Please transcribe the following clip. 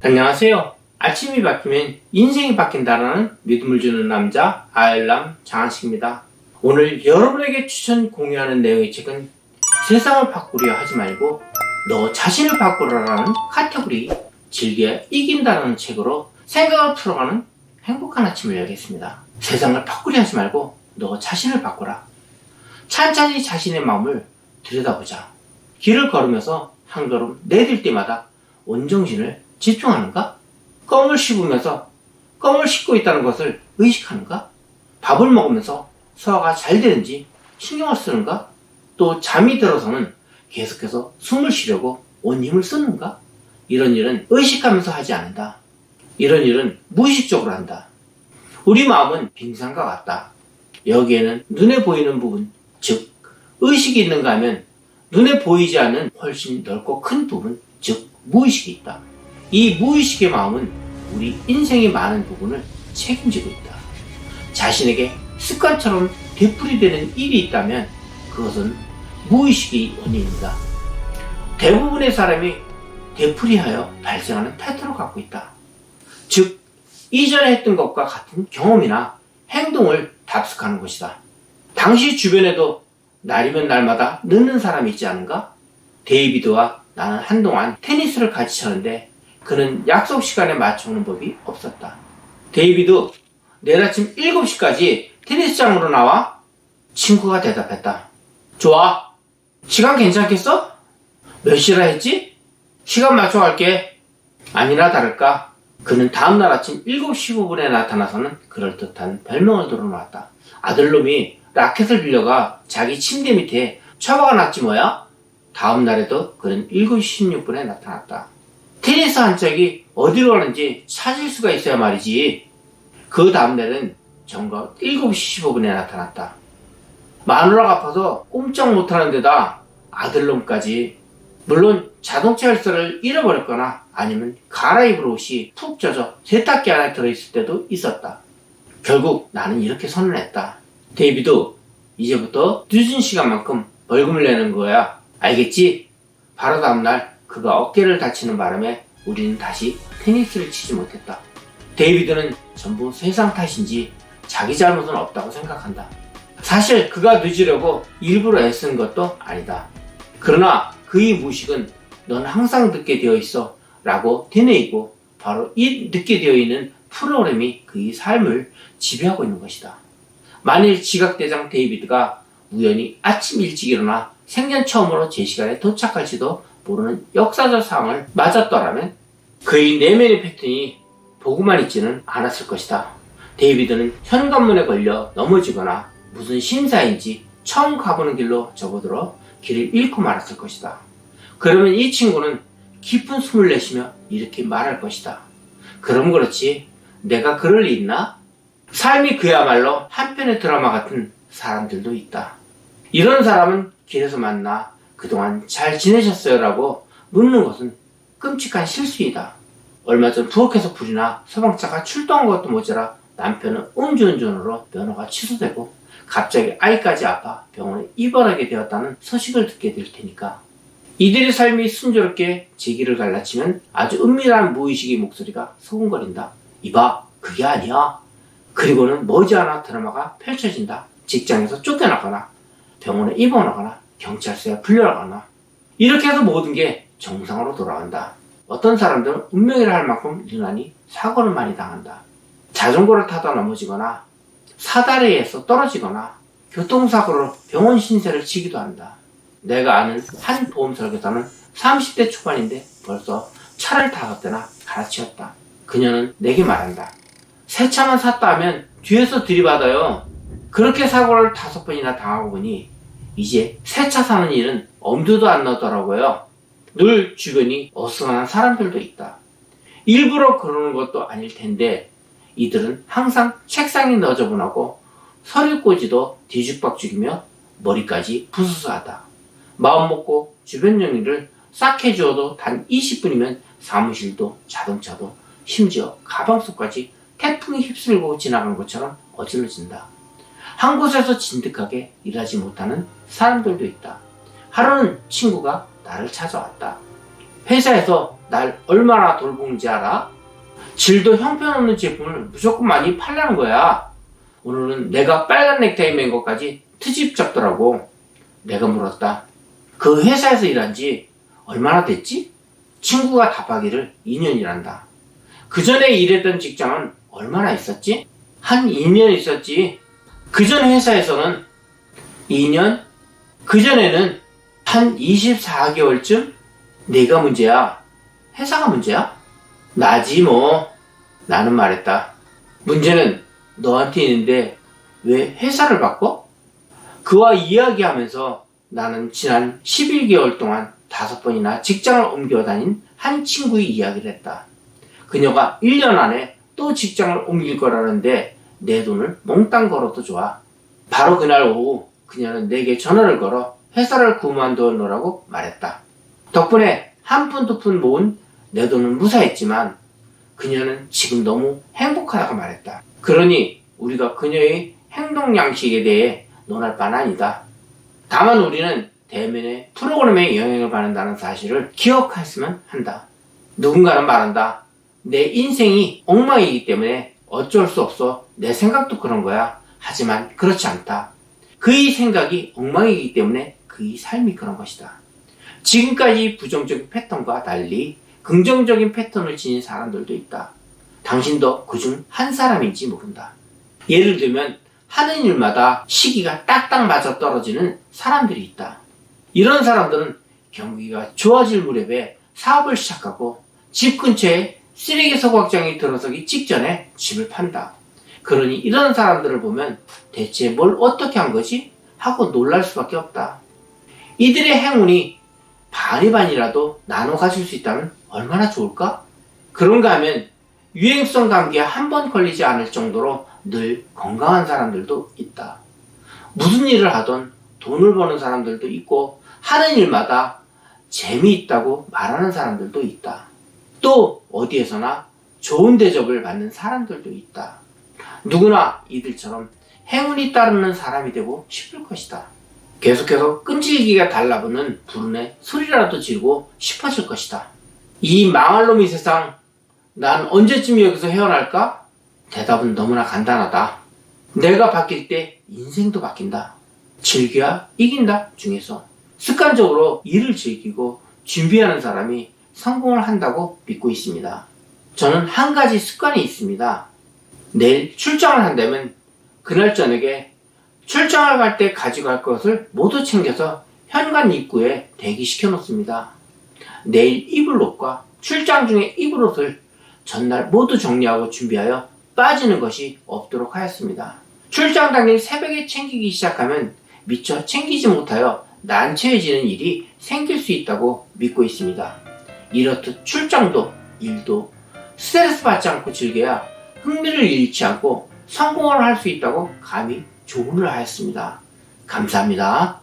안녕하세요. 아침이 바뀌면 인생이 바뀐다라는 믿음을 주는 남자 아일람 장한식입니다. 오늘 여러분에게 추천 공유하는 내용의 책은 세상을 바꾸려 하지 말고 너 자신을 바꾸라라는 카테고리 즐겨 이긴다는 책으로 생각을 풀어가는 행복한 아침을 여겠습니다. 세상을 바꾸려 하지 말고 너 자신을 바꾸라. 찬찬히 자신의 마음을 들여다보자. 길을 걸으면서 한 걸음 내딜 때마다 온정신을 집중하는가? 껌을 씹으면서 껌을 씹고 있다는 것을 의식하는가? 밥을 먹으면서 소화가 잘 되는지 신경을 쓰는가? 또 잠이 들어서는 계속해서 숨을 쉬려고 온 힘을 쓰는가? 이런 일은 의식하면서 하지 않는다. 이런 일은 무의식적으로 한다. 우리 마음은 빙산과 같다. 여기에는 눈에 보이는 부분, 즉 의식이 있는가 하면 눈에 보이지 않는 훨씬 넓고 큰 부분, 즉 무의식이 있다. 이 무의식의 마음은 우리 인생의 많은 부분을 책임지고 있다. 자신에게 습관처럼 되풀이되는 일이 있다면 그것은 무의식이 원인이다. 대부분의 사람이 되풀이하여 발생하는 패턴을 갖고 있다. 즉, 이전에 했던 것과 같은 경험이나 행동을 답습하는 것이다. 당시 주변에도 날이면 날마다 늦는 사람이 있지 않은가? 데이비드와 나는 한동안 테니스를 같이 쳤는데 그는 약속 시간에 맞춰오는 법이 없었다. 데이비드, 내일 아침 7시까지 테니스장으로 나와? 친구가 대답했다. 좋아. 시간 괜찮겠어? 몇 시라 했지? 시간 맞춰갈게. 아니나 다를까 그는 다음날 아침 7시 15분에 나타나서는 그럴듯한 별명을 들어놓았다. 아들놈이 라켓을 빌려가 자기 침대 밑에 처박아 놨지 뭐야? 다음날에도 그는 7시 16분에 나타났다. 테니스 한 짝이 어디로 가는지 찾을 수가 있어야 말이지. 그 다음날은 정각 7시 15분에 나타났다. 마누라가 아파서 꼼짝 못하는 데다 아들놈까지. 물론 자동차 열쇠를 잃어버렸거나 아니면 갈아입을 옷이 푹 젖어 세탁기 안에 들어있을 때도 있었다. 결국 나는 이렇게 선언했다. 데이비드, 이제부터 늦은 시간만큼 벌금을 내는 거야. 알겠지? 바로 다음날 그가 어깨를 다치는 바람에 우리는 다시 테니스를 치지 못했다. 데이비드는 전부 세상 탓인지 자기 잘못은 없다고 생각한다. 사실 그가 늦으려고 일부러 애쓴 것도 아니다. 그러나 그의 무의식은 넌 항상 늦게 되어 있어 라고 되뇌이고 바로 이 늦게 되어 있는 프로그램이 그의 삶을 지배하고 있는 것이다. 만일 지각대장 데이비드가 우연히 아침 일찍 일어나 생전 처음으로 제 시간에 도착할지도 모르는 역사적 상황을 맞았더라면 그의 내면의 패턴이 보고만 있지는 않았을 것이다. 데이비드는 현관문에 걸려 넘어지거나 무슨 심사인지 처음 가보는 길로 접어들어 길을 잃고 말았을 것이다. 그러면 이 친구는 깊은 숨을 내쉬며 이렇게 말할 것이다. 그럼 그렇지, 내가 그럴 리 있나? 삶이 그야말로 한편의 드라마 같은 사람들도 있다. 이런 사람은 길에서 만나 그동안 잘 지내셨어요? 라고 묻는 것은 끔찍한 실수이다. 얼마 전 부엌에서 불이나 소방차가 출동한 것도 모자라 남편은 음주운전으로 면허가 취소되고 갑자기 아이까지 아파 병원에 입원하게 되었다는 소식을 듣게 될 테니까. 이들의 삶이 순조롭게 제 길을 갈라치면 아주 은밀한 무의식의 목소리가 소근거린다. 이봐, 그게 아니야. 그리고는 머지않아 드라마가 펼쳐진다. 직장에서 쫓겨나거나 병원에 입원하거나 경찰서에 불려가거나 이렇게 해서 모든 게 정상으로 돌아간다. 어떤 사람들은 운명이라 할 만큼 유난히 사고를 많이 당한다. 자전거를 타다 넘어지거나 사다리에 의해서 떨어지거나 교통사고로 병원 신세를 지기도 한다. 내가 아는 한 보험 설계사는 30대 초반인데 벌써 차를 5대나 갈아치웠다. 그녀는 내게 말한다. 새 차만 샀다 하면 뒤에서 들이받아요. 그렇게 사고를 5번이나 당하고 보니 이제 새 차 사는 일은 엄두도 안 나더라고요. 늘 주변이 어수선한 사람들도 있다. 일부러 그러는 것도 아닐 텐데 이들은 항상 책상이 너저분하고 서류꽂이도 뒤죽박죽이며 머리까지 부스스하다. 마음 먹고 주변 정리를 싹 해주어도 단 20분이면 사무실도 자동차도 심지어 가방 속까지 태풍이 휩쓸고 지나간 것처럼 어질러진다. 한 곳에서 진득하게 일하지 못하는 사람들도 있다. 하루는 친구가 나를 찾아왔다. 회사에서 날 얼마나 돌보는지 알아? 질도 형편없는 제품을 무조건 많이 팔라는 거야. 오늘은 내가 빨간 넥타이 맨 것까지 트집 잡더라고. 내가 물었다. 그 회사에서 일한 지 얼마나 됐지? 친구가 답하기를 2년이란다. 그 전에 일했던 직장은 얼마나 있었지? 한 2년 있었지. 그 전 회사에서는 2년? 그 전에는 한 24개월쯤? 내가 문제야? 회사가 문제야? 나지 뭐. 나는 말했다. 문제는 너한테 있는데 왜 회사를 바꿔? 그와 이야기하면서 나는 지난 11개월 동안 5번이나 직장을 옮겨 다닌 한 친구의 이야기를 했다. 그녀가 1년 안에 또 직장을 옮길 거라는데 내 돈을 몽땅 걸어도 좋아. 바로 그날 오후 그녀는 내게 전화를 걸어 회사를 그만둬 놓으라고 말했다. 덕분에 한 푼 두 푼 모은 내 돈은 무사했지만 그녀는 지금 너무 행복하다고 말했다. 그러니 우리가 그녀의 행동 양식에 대해 논할 바는 아니다. 다만 우리는 대면의 프로그램에 영향을 받는다는 사실을 기억했으면 한다. 누군가는 말한다. 내 인생이 엉망이기 때문에 어쩔 수 없어. 내 생각도 그런 거야. 하지만 그렇지 않다. 그의 생각이 엉망이기 때문에 그의 삶이 그런 것이다. 지금까지 부정적인 패턴과 달리 긍정적인 패턴을 지닌 사람들도 있다. 당신도 그중 한 사람인지 모른다. 예를 들면 하는 일마다 시기가 딱딱 맞아 떨어지는 사람들이 있다. 이런 사람들은 경기가 좋아질 무렵에 사업을 시작하고 집 근처에 쓰레기 소각장이 들어서기 직전에 집을 판다. 그러니 이런 사람들을 보면 대체 뭘 어떻게 한 거지? 하고 놀랄 수밖에 없다. 이들의 행운이 반이 반이라도 나눠 가질 수 있다면 얼마나 좋을까? 그런가 하면 유행성 감기에 한 번 걸리지 않을 정도로 늘 건강한 사람들도 있다. 무슨 일을 하던 돈을 버는 사람들도 있고 하는 일마다 재미있다고 말하는 사람들도 있다. 또 어디에서나 좋은 대접을 받는 사람들도 있다. 누구나 이들처럼 행운이 따르는 사람이 되고 싶을 것이다. 계속해서 끈질기가 달라붙는 불운의 소리라도 지르고 싶어질 것이다. 이 망할 놈의 세상, 난 언제쯤 여기서 헤어날까? 대답은 너무나 간단하다. 내가 바뀔 때 인생도 바뀐다. 즐겨야 이긴다 중에서 습관적으로 일을 즐기고 준비하는 사람이 성공을 한다고 믿고 있습니다. 저는 한 가지 습관이 있습니다. 내일 출장을 한다면 그날 저녁에 출장을 갈 때 가져갈 것을 모두 챙겨서 현관 입구에 대기시켜 놓습니다. 내일 입을 옷과 출장 중에 입을 옷을 전날 모두 정리하고 준비하여 빠지는 것이 없도록 하였습니다. 출장 당일 새벽에 챙기기 시작하면 미처 챙기지 못하여 난처해지는 일이 생길 수 있다고 믿고 있습니다. 이렇듯 출장도 일도 스트레스 받지 않고 즐겨야 흥미를 잃지 않고 성공을 할 수 있다고 감히 조언을 하였습니다. 감사합니다.